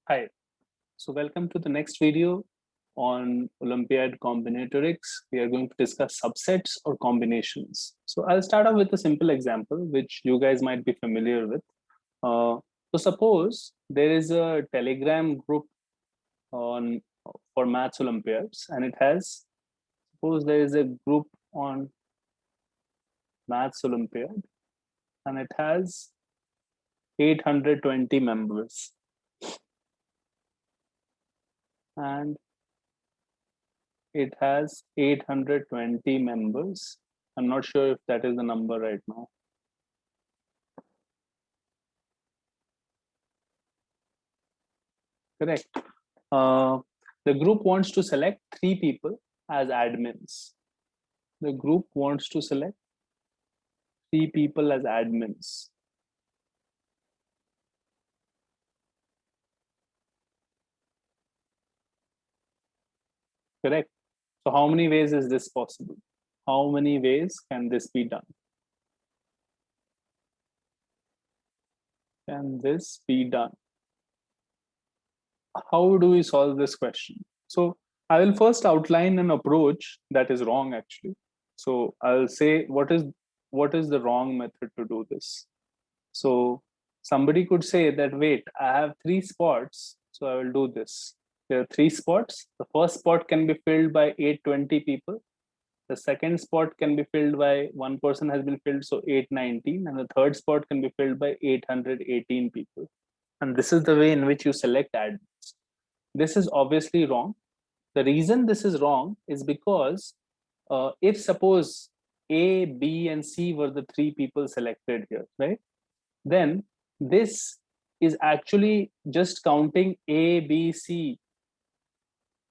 Hi, so welcome to the next video on Olympiad combinatorics. We are going to discuss subsets or combinations. So I'll start off with a simple example, which you guys might be familiar with. Uh, so suppose there is a Telegram group on for Maths Olympiads, and it has, suppose there is a group on Maths Olympiad, and it has 820 members. And it has 820 members. I'm not sure if that is the number right now. Correct. The group wants to select 3 people as admins. The group wants to select 3 people as admins. Correct. So how many ways is this possible? How many ways can this be done? Can this be done? How do we solve this question? So I will first outline an approach that is wrong actually. So I'll say what is the wrong method to do this. So somebody could say that, wait, I have 3 spots, so I will do this. There are 3 spots. The first spot can be filled by 820 people. The second spot can be filled by one person has been filled, so 819, and the third spot can be filled by 818 people. And this is the way in which you select admins. This is obviously wrong. The reason this is wrong is because if suppose A, B, and C were the 3 people selected here, right? Then this is actually just counting A, B, C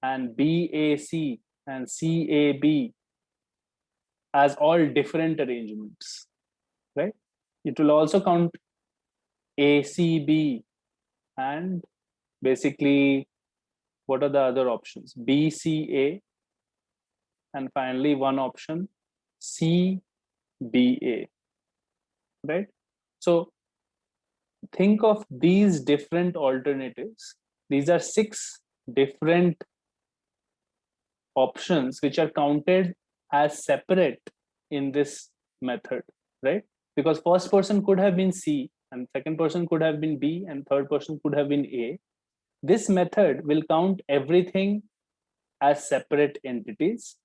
and B, A, C and C, A, B as all different arrangements, right? It will also count A, C, B and basically what are the other options? B, C, A and finally one option C, B, A, right? So think of these different alternatives. These are 6 different options which are counted as separate in this method, right? Because first person could have been C and second person could have been B and third person could have been A. This method will count everything as separate entities,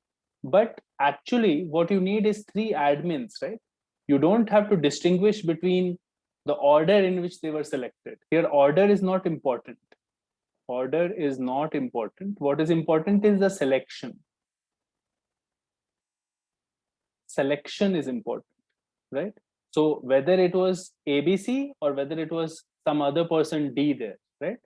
but actually what you need is 3 admins, right? You don't have to distinguish between the order in which they were selected. Here order is not important. Order is not important. What is important is the selection. Selection is important, right? So whether it was ABC or whether it was some other person D there, right?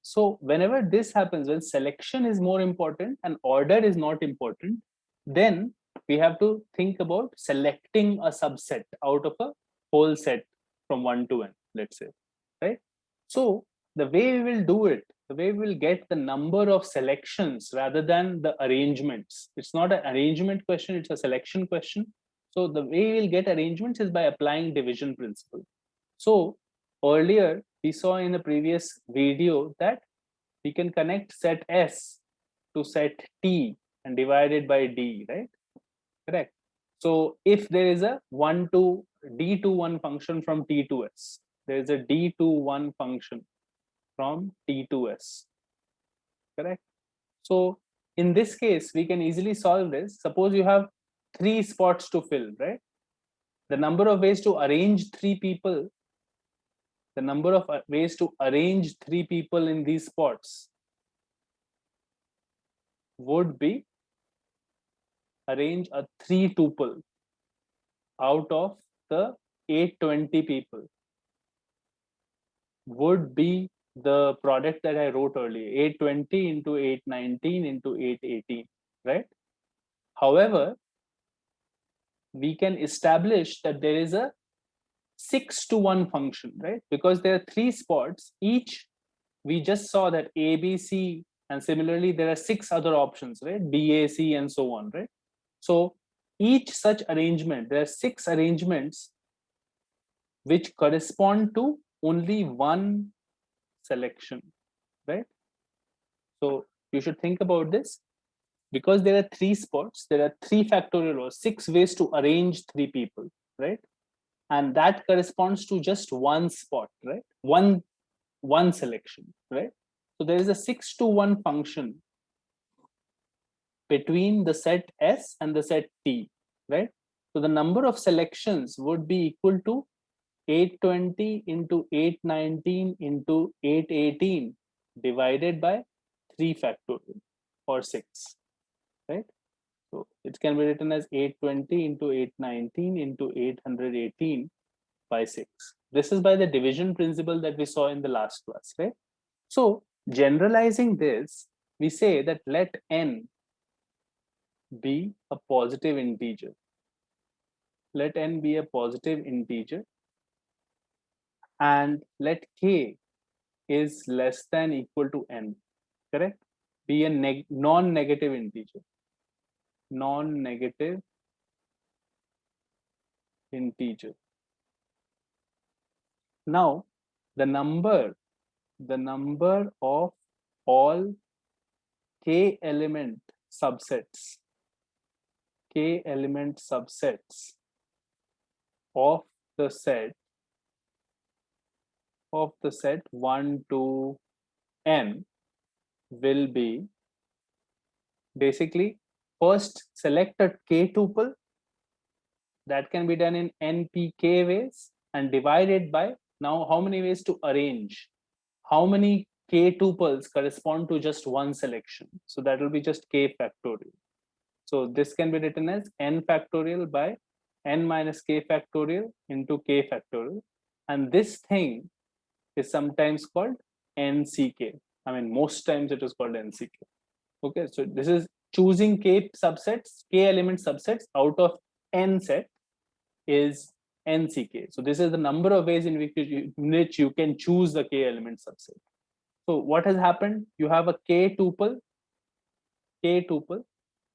So whenever this happens, when selection is more important and order is not important, then we have to think about selecting a subset out of a whole set from 1 to n, let's say, right? So the way we will do it, the way we will get the number of selections rather than the arrangements. It's not an arrangement question, it's a selection question. So the way we'll get arrangements is by applying division principle. So earlier we saw in the previous video that we can connect set S to set T and divide it by D, right? Correct. So if there is a 1 to D to 1 function from T to S, there is a D to 1 function from T to S, correct? So in this case, we can easily solve this. Suppose you have 3 spots to fill, right? The number of ways to arrange 3 people, the number of ways to arrange 3 people in these spots would be arrange a 3 tuple out of the 820 people would be the product that I wrote earlier, 820 into 819 into 818, right? However, we can establish that there is a 6 to 1 function, right? Because there are 3 spots, each we just saw that A, B, C, and similarly there are 6 other options, right? B, A, C, and so on, right? So each such arrangement, there are 6 arrangements which correspond to only one selection. right? So you should think about this. Because there are 3 spots, there are 3 factorial or 6 ways to arrange 3 people, right? And that corresponds to just one spot, right? One selection, right? So there is a 6 to 1 function between the set S and the set T, right? So the number of selections would be equal to 820 into 819 into 818 divided by 3 factorial or 6, right? So it can be written as 820 into 819 into 818 by 6. This is by the division principle that we saw in the last class, right? So generalizing this, we say that let n be a positive integer. Let n be a positive integer and let k is less than equal to n, correct? Be a non-negative integer. Non-negative integer. Now, the number of all k element subsets of the set 1 to n will be basically first select a k tuple that can be done in npk ways and divide it by now how many ways to arrange, how many k tuples correspond to just one selection. So that will be just k factorial. So this can be written as n factorial by n minus k factorial into k factorial. And this thing is sometimes called NCK. I mean, most times it is called NCK. Okay, so this is choosing k subsets, k element subsets out of n set is NCK. So this is the number of ways in which you can choose the k element subset. So what has happened? You have a k tuple,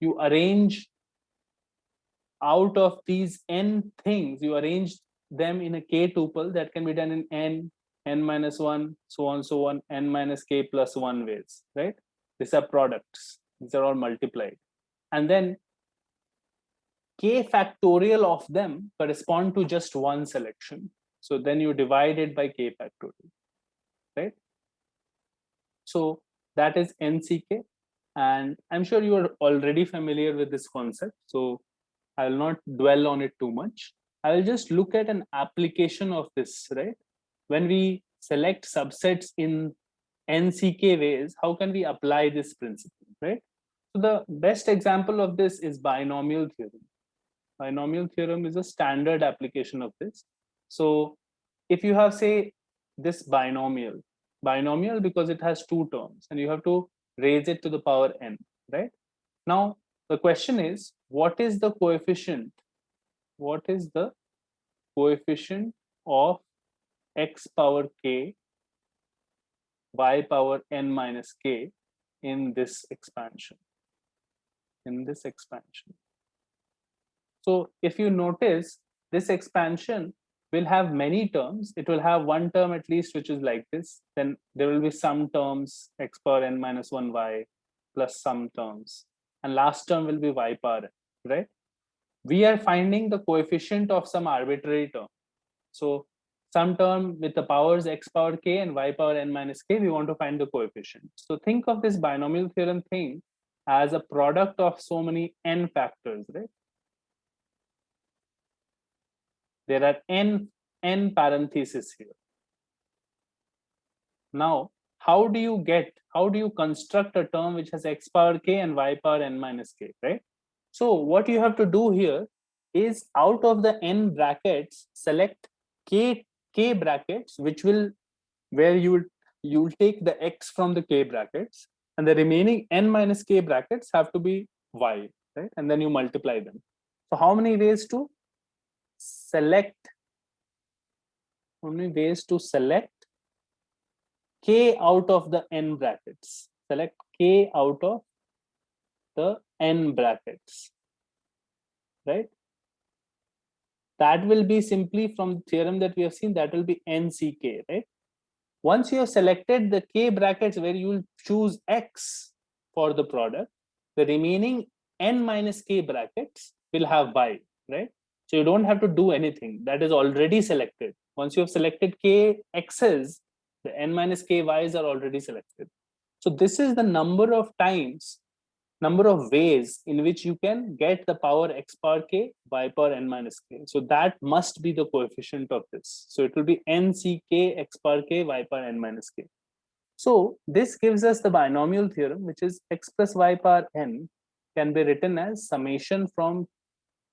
you arrange out of these n things, you arrange them in a k tuple that can be done in n minus 1, so on, n minus k plus 1 ways, right? These are products. These are all multiplied. And then k factorial of them correspond to just one selection. So then you divide it by k factorial, right? So that is NCK. And I'm sure you are already familiar with this concept. So I will not dwell on it too much. I will just look at an application of this, right? When we select subsets in NCK ways, how can we apply this principle, right? So the best example of this is binomial theorem. Binomial theorem is a standard application of this. So if you have, say, this binomial because it has 2 terms and you have to raise it to the power n, right? Now, the question is, what is the coefficient? What is the coefficient of x power k, y power n minus k in this expansion? So if you notice, this expansion will have many terms. It will have one term at least, which is like this. Then there will be some terms, x power n minus 1 y plus some terms. And last term will be y power n, right? We are finding the coefficient of some arbitrary term. So some term with the powers x power k and y power n minus k, we want to find the coefficient. So think of this binomial theorem thing as a product of so many n factors, right? There are n parentheses here. Now, how do you construct a term which has x power k and y power n minus k, right? So what you have to do here is out of the n brackets, select k brackets, which will where you'll take the x from the k brackets, and the remaining n minus k brackets have to be y, right? And then you multiply them. So how many ways to select k out of the n brackets? Select k out of the n brackets, right? That will be simply from the theorem that we have seen, that will be NCK, right? Once you have selected the k brackets where you will choose x for the product, the remaining n minus k brackets will have y, right? So you don't have to do anything. That is already selected. Once you have selected k x's, the n minus k y's are already selected. So this is the number of times, number of ways in which you can get the power x power k, y power n minus k. So that must be the coefficient of this. So it will be n c k x power k, y power n minus k. So this gives us the binomial theorem, which is x plus y power n can be written as summation from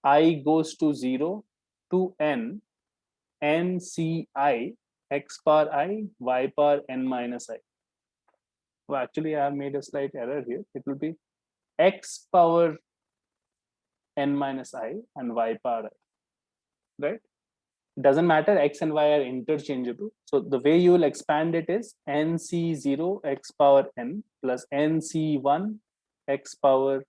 I goes to 0 to n, n c I, x power I, y power n minus I. Well, actually, I have made a slight error here. It will be x power n minus I and y power I, right? It doesn't matter, x and y are interchangeable. So the way you will expand it is nc0 x power n plus nc1 x power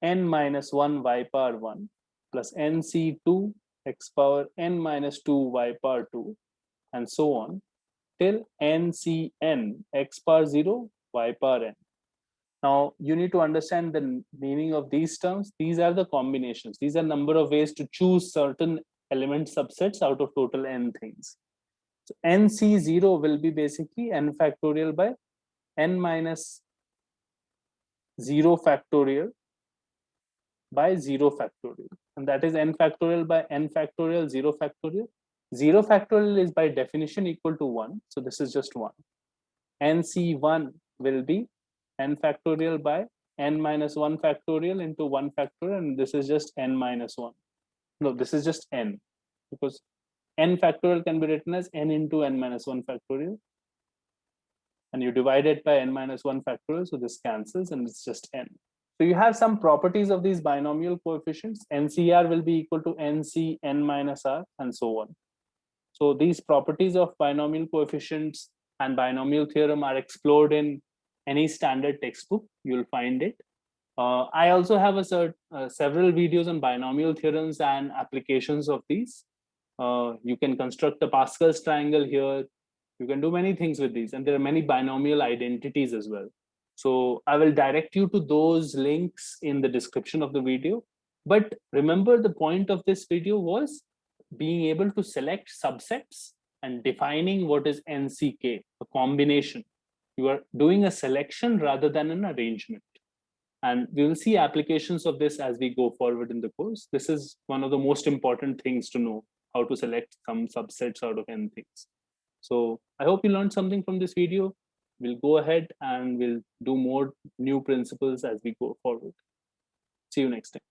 n minus 1 y power 1 plus nc2 x power n minus 2 y power 2 and so on till ncn x power 0 y power n. Now you need to understand the meaning of these terms. These are the combinations. These are number of ways to choose certain element subsets out of total n things. So nc0 will be basically n factorial by n minus 0 factorial by 0 factorial, and that is n factorial by n factorial 0 factorial. 0 factorial is by definition equal to 1, so this is just 1. nc1 will be n factorial by n minus 1 factorial into 1 factorial, and this is just n minus 1. No, this is just n, because n factorial can be written as n into n minus 1 factorial, and you divide it by n minus 1 factorial, so this cancels and it's just n. So you have some properties of these binomial coefficients. NCR will be equal to NC n minus R and so on. So these properties of binomial coefficients and binomial theorem are explored in any standard textbook. You'll find it. I also have several videos on binomial theorems and applications of these. You can construct a Pascal's triangle here. You can do many things with these, and there are many binomial identities as well. So I will direct you to those links in the description of the video. But remember, the point of this video was being able to select subsets and defining what is NCK, a combination. You are doing a selection rather than an arrangement. And we will see applications of this as we go forward in the course. This is one of the most important things to know, how to select some subsets out of n things. So I hope you learned something from this video. We'll go ahead and we'll do more new principles as we go forward. See you next time.